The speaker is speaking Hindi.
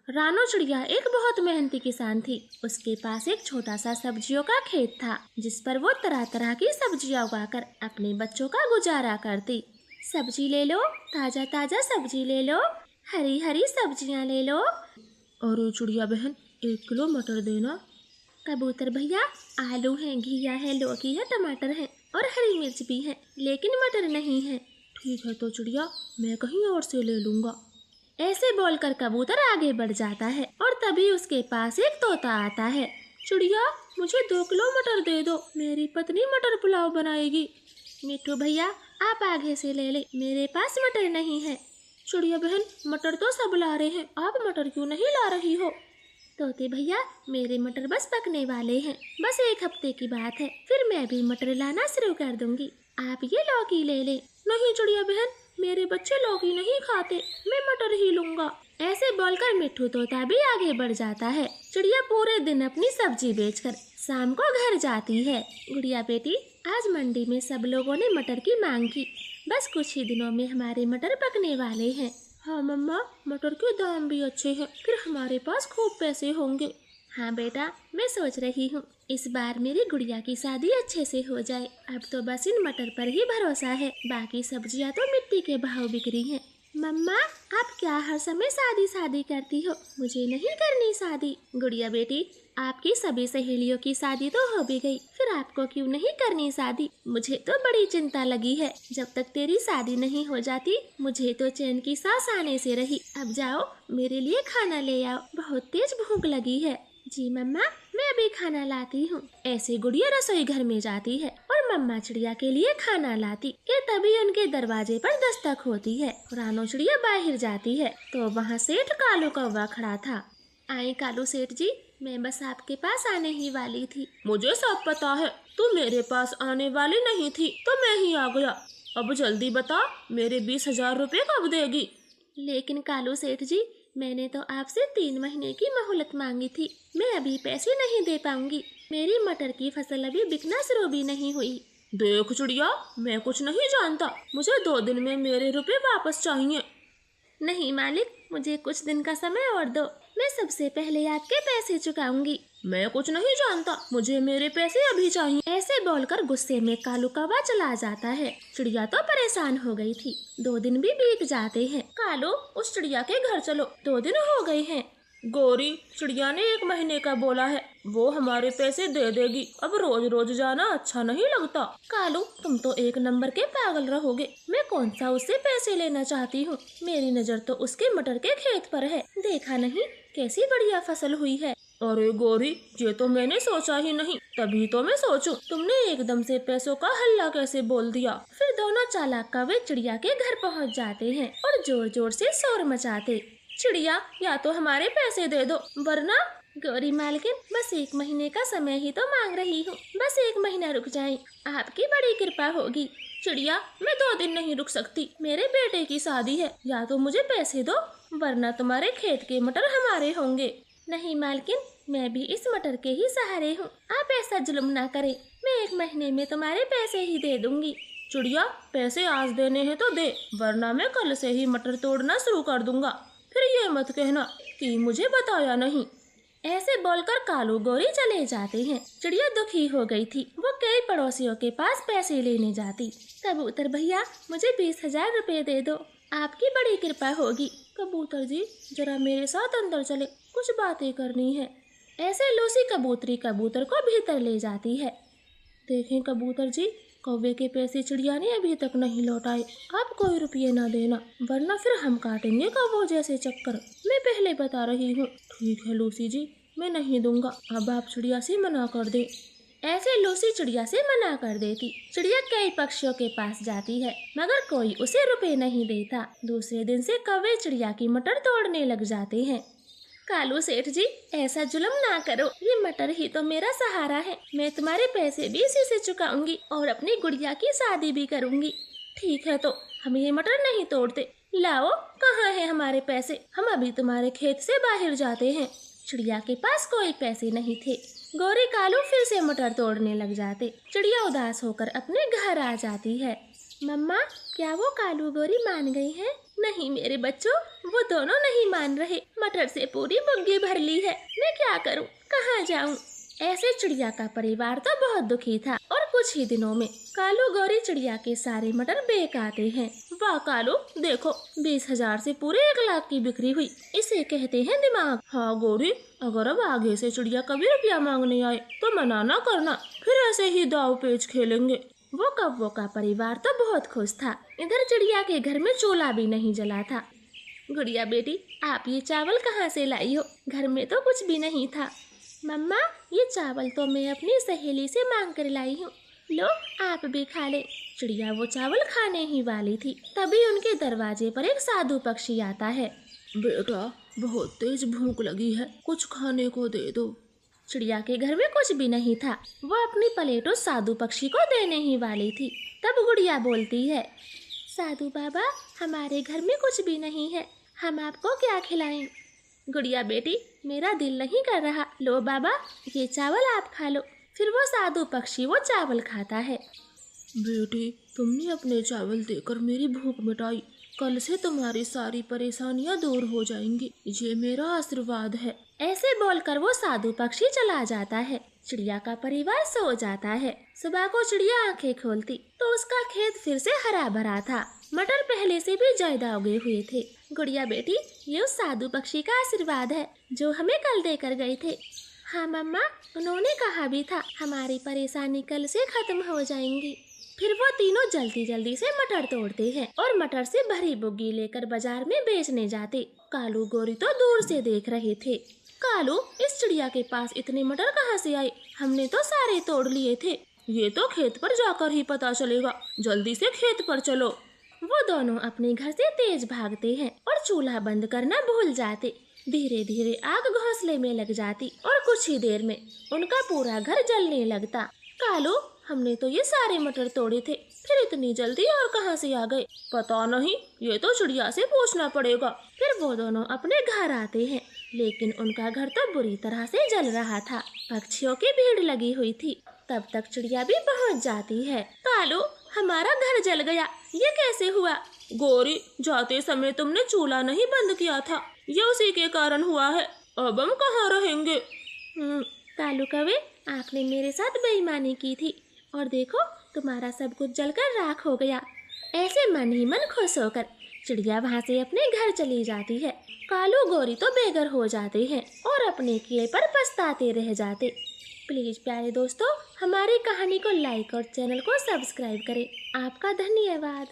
रानो चिड़िया एक बहुत मेहनती किसान थी। उसके पास एक छोटा सा सब्जियों का खेत था, जिस पर वो तरह तरह की सब्जियां उगाकर अपने बच्चों का गुजारा करती। सब्जी ले लो, ताजा ताजा सब्जी ले लो, हरी हरी सब्जियां ले लो। अरे चिड़िया बहन, 1 किलो मटर देना। कबूतर भैया, आलू है, घिया है, लौकी है, टमाटर है और हरी मिर्च भी है, लेकिन मटर नहीं है। ठीक है तो चिड़िया, मैं कहीं और से ले लूँगा। ऐसे बोलकर कबूतर आगे बढ़ जाता है और तभी उसके पास एक तोता आता है। चिड़िया, मुझे 2 किलो मटर दे दो, मेरी पत्नी मटर पुलाव बनाएगी। मिट्ठू भैया, आप आगे से ले ले, मेरे पास मटर नहीं है। चिड़िया बहन, मटर तो सब ला रहे हैं, आप मटर क्यों नहीं ला रही हो? तोते भैया, मेरे मटर बस पकने वाले हैं, बस 1 हफ्ते की बात है, फिर मैं भी मटर लाना शुरू कर दूंगी। आप ये लौकी ले ले। नहीं चिड़िया बहन, मेरे बच्चे लौकी नहीं खाते, मैं मटर ही लूँगा। ऐसे बोलकर मिट्ठू तोता भी आगे बढ़ जाता है। चिड़िया पूरे दिन अपनी सब्जी बेचकर शाम को घर जाती है। गुड़िया बेटी, आज मंडी में सब लोगों ने मटर की मांग की, बस कुछ ही दिनों में हमारे मटर पकने वाले हैं। हाँ मम्मा, मटर के दाम भी अच्छे हैं, फिर हमारे पास खूब पैसे होंगे। हाँ बेटा, मैं सोच रही हूँ इस बार मेरी गुड़िया की शादी अच्छे से हो जाए। अब तो बस इन मटर पर ही भरोसा है, बाकी सब्जियाँ तो मिट्टी के भाव बिक रही हैं। मम्मा, आप क्या हर समय शादी करती हो? मुझे नहीं करनी शादी। गुड़िया बेटी, आपकी सभी सहेलियों की शादी तो हो भी गई, फिर आपको क्यों नहीं करनी शादी? मुझे तो बड़ी चिंता लगी है, जब तक तेरी शादी नहीं हो जाती मुझे तो चैन की सांस आने से रही। अब जाओ, मेरे लिए खाना ले आओ, बहुत तेज भूख लगी है। जी मम्मा, मैं अभी खाना लाती हूँ। ऐसे गुड़िया रसोई घर में जाती है और मम्मा चिड़िया के लिए खाना लाती कि तभी उनके दरवाजे पर दस्तक होती है। रानो चिड़िया बाहर जाती है तो वहाँ सेठ कालू कौवा खड़ा था। आए कालू सेठ जी, मैं बस आपके पास आने ही वाली थी। मुझे सब पता है, तू मेरे पास आने वाली नहीं थी तो मैं ही आ गया। अब जल्दी बता, मेरे 20,000 रुपए कब देगी? लेकिन कालू सेठ जी, मैंने तो आपसे 3 महीने की मोहलत मांगी थी, मैं अभी पैसे नहीं दे पाऊंगी। मेरी मटर की फसल अभी बिकना शुरू भी नहीं हुई। देख चिड़िया, मैं कुछ नहीं जानता, मुझे 2 दिन में मेरे रुपए वापस चाहिए। नहीं मालिक, मुझे कुछ दिन का समय और दो, मैं सबसे पहले आपके पैसे चुकाऊंगी। मैं कुछ नहीं जानता, मुझे मेरे पैसे अभी चाहिए। ऐसे बोलकर गुस्से में कालू कौवा चला जाता है। चिड़िया तो परेशान हो गई थी। 2 दिन भी बीत जाते हैं। कालू, उस चिड़िया के घर चलो, 2 दिन हो गए हैं। गौरी, चिड़िया ने 1 महीने का बोला है, वो हमारे पैसे दे देगी, अब रोज रोज जाना अच्छा नहीं लगता। कालू, तुम तो 1 नंबर के पागल रहोगे, मैं कौन सा उससे पैसे लेना चाहती हूँ? मेरी नजर तो उसके मटर के खेत पर है, देखा नहीं कैसी बढ़िया फसल हुई है। अरे गौरी, ये तो मैंने सोचा ही नहीं, तभी तो मैं सोचूं तुमने एकदम से पैसों का हल्ला कैसे बोल दिया। फिर दोनों चालाक कौवे चिड़िया के घर पहुँच जाते हैं और जोर जोर से शोर मचाते। चिड़िया, या तो हमारे पैसे दे दो, वरना। गौरी मालकिन, बस 1 महीने का समय ही तो मांग रही हूँ, बस 1 महीना रुक जाएं, आपकी बड़ी कृपा होगी। चिड़िया, मैं 2 दिन नहीं रुक सकती, मेरे बेटे की शादी है, या तो मुझे पैसे दो, वरना तुम्हारे खेत के मटर हमारे होंगे। नहीं मालकिन, मैं भी इस मटर के ही सहारे हूँ, आप ऐसा जुल्म ना करें, मैं 1 महीने में तुम्हारे पैसे ही दे दूंगी। चिड़िया, पैसे आज देने हैं तो दे, वरना मैं कल से ही मटर तोड़ना शुरू कर दूंगा, फिर ये मत कहना कि मुझे बताया नहीं। ऐसे बोलकर कालू गौरी चले जाते हैं। चिड़िया दुखी हो गई थी, वो कई पड़ोसियों के पास पैसे लेने जाती। कबूतर भैया, मुझे 20,000 रुपए दे दो, आपकी बड़ी कृपा होगी। कबूतर जी, जरा मेरे साथ अंदर चले, कुछ बातें करनी है। ऐसे लूसी कबूतरी कबूतर को भीतर ले जाती है। देखें कबूतर जी, कौवे के पैसे चिड़िया ने अभी तक नहीं लौटाए, आप कोई रुपये ना देना, वरना फिर हम काटेंगे कौवों जैसे चक्कर, मैं पहले बता रही हूँ। ठीक है लूसी जी, मैं नहीं दूंगा, अब आप चिड़िया से मना कर दे। ऐसे लूसी चिड़िया से मना कर देती। चिड़िया कई पक्षियों के पास जाती है, मगर कोई उसे रुपए नहीं देता। दूसरे दिन से कौवे चिड़िया की मटर तोड़ने लग जाते हैं। कालू सेठ जी, ऐसा जुल्म ना करो, ये मटर ही तो मेरा सहारा है, मैं तुम्हारे पैसे भी इसी से चुकाऊंगी और अपनी गुड़िया की शादी भी करूंगी। ठीक है, तो हम ये मटर नहीं तोड़ते, लाओ, कहाँ है हमारे पैसे, हम अभी तुम्हारे खेत से बाहर जाते हैं। चिड़िया के पास कोई पैसे नहीं थे। गौरी कालू फिर से मटर तोड़ने लग जाते। चिड़िया उदास होकर अपने घर आ जाती है। मम्मा, क्या वो कालू गौरी मान गई हैं? नहीं मेरे बच्चों, वो दोनों नहीं मान रहे। मटर से पूरी बुग्गी भर ली है, मैं क्या करूं, कहाँ जाऊं। ऐसे चिड़िया का परिवार तो बहुत दुखी था और कुछ ही दिनों में कालू गौरी चिड़िया के सारे मटर बेच आते हैं। वाह कालू, देखो 20,000 से पूरे 1,00,000 की बिक्री हुई। इसे कहते हैं दिमाग। हाँ गौरी, अगर अब आगे से चिड़िया कभी रुपया मांगने आए तो मना ना करना, फिर ऐसे ही दाव पेच खेलेंगे। वो कौवों का परिवार तो बहुत खुश था। इधर चिड़िया के घर में चूल्हा भी नहीं जला था। गुड़िया बेटी, आप ये चावल कहाँ से लाई हो? घर में तो कुछ भी नहीं था। मम्मा, ये चावल तो मैं अपनी सहेली से मांग कर लाई हूँ, लो आप भी खा ले। चिड़िया वो चावल खाने ही वाली थी, तभी उनके दरवाजे पर एक साधु पक्षी आता है। बेटा, बहुत तेज भूख लगी है, कुछ खाने को दे दो। चिड़िया के घर में कुछ भी नहीं था। वो अपनी प्लेट उस साधु पक्षी को देने ही वाली थी, तब गुड़िया बोलती है, साधु बाबा, हमारे घर में कुछ भी नहीं है, हम आपको क्या खिलाएं? गुड़िया बेटी, मेरा दिल नहीं कर रहा, लो बाबा ये चावल आप खा लो। फिर वो साधु पक्षी वो चावल खाता है। बेटी, तुमने अपने चावल देकर मेरी भूख मिटाई, कल से तुम्हारी सारी परेशानियां दूर हो जाएंगी, ये मेरा आशीर्वाद है। ऐसे बोलकर वो साधु पक्षी चला जाता है। चिड़िया का परिवार सो जाता है। सुबह को चिड़िया आंखें खोलती तो उसका खेत फिर से हरा भरा था। मटर पहले से भी ज्यादा उगे हुए थे। गुड़िया बेटी, ये उस साधु पक्षी का आशीर्वाद है जो हमें कल देकर गए थे। हाँ मम्मा, उन्होंने कहा भी था हमारी परेशानी कल से खत्म हो जाएंगी। फिर वो तीनों जल्दी जल्दी से मटर तोड़ते हैं और मटर से भरी बुग्गी लेकर बाजार में बेचने जाते। कालू गौरी तो दूर से देख रहे थे। कालू, इस चिड़िया के पास इतने मटर कहाँ से आए? हमने तो सारे तोड़ लिए थे। ये तो खेत पर जाकर ही पता चलेगा, जल्दी से खेत पर चलो। वो दोनों अपने घर से तेज भागते हैं और चूल्हा बंद करना भूल जाते। धीरे धीरे आग घोंसले में लग जाती और कुछ ही देर में उनका पूरा घर जलने लगता। कालू, हमने तो ये सारे मटर तोड़े थे, फिर इतनी जल्दी और कहाँ से आ गए? पता नहीं, ये तो चिड़िया से पूछना पड़ेगा। फिर वो दोनों अपने घर आते हैं, लेकिन उनका घर तो बुरी तरह से जल रहा था। पक्षियों की भीड़ लगी हुई थी। तब तक चिड़िया भी पहुँच जाती है। कालू, हमारा घर जल गया, ये कैसे हुआ? गौरी, जाते समय तुमने चूल्हा नहीं बंद किया था, ये उसी के कारण हुआ है। अब हम कहाँ रहेंगे? कालू कौवे, आपने मेरे साथ बेईमानी की थी और देखो तुम्हारा सब कुछ जलकर राख हो गया। ऐसे मन ही मन खुश होकर चिड़िया वहाँ से अपने घर चली जाती है। कालू गौरी तो बेघर हो जाते हैं और अपने किए पर पछताते रह जाते। प्लीज प्यारे दोस्तों, हमारी कहानी को लाइक और चैनल को सब्सक्राइब करें। आपका धन्यवाद।